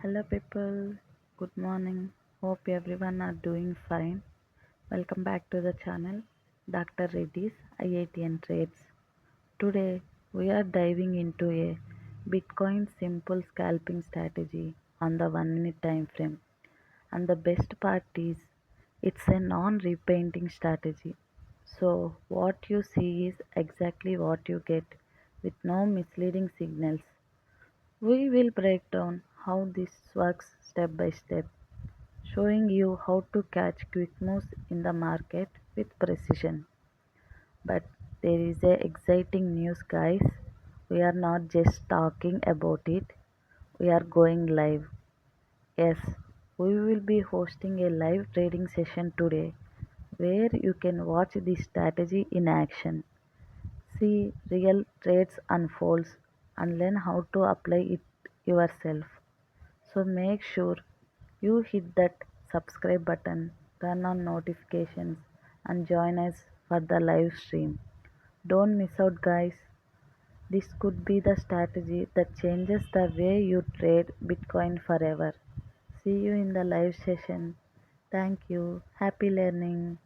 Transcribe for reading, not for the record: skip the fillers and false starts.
Hello, people. Good morning. Hope everyone are doing fine. Welcome back to the channel, Dr. Reddy's IITN Trades. Today, we are diving into a Bitcoin simple scalping strategy on the 1 minute time frame. And the best part is, it's a non-repainting strategy. So, what you see is exactly what you get with no misleading signals. We will break down how this works step by step, showing you how to catch quick moves in the market with precision. But there is a exciting news, guys. We are not just talking about it, we are going live. Yes, we will be hosting a live trading session today where you can watch this strategy in action, see real trades unfolds, and learn how to apply it yourself. So make sure you hit that subscribe button, turn on notifications, and join us for the live stream. Don't miss out, guys. This could be the strategy that changes the way you trade Bitcoin forever. See you in the live session. Thank you. Happy learning.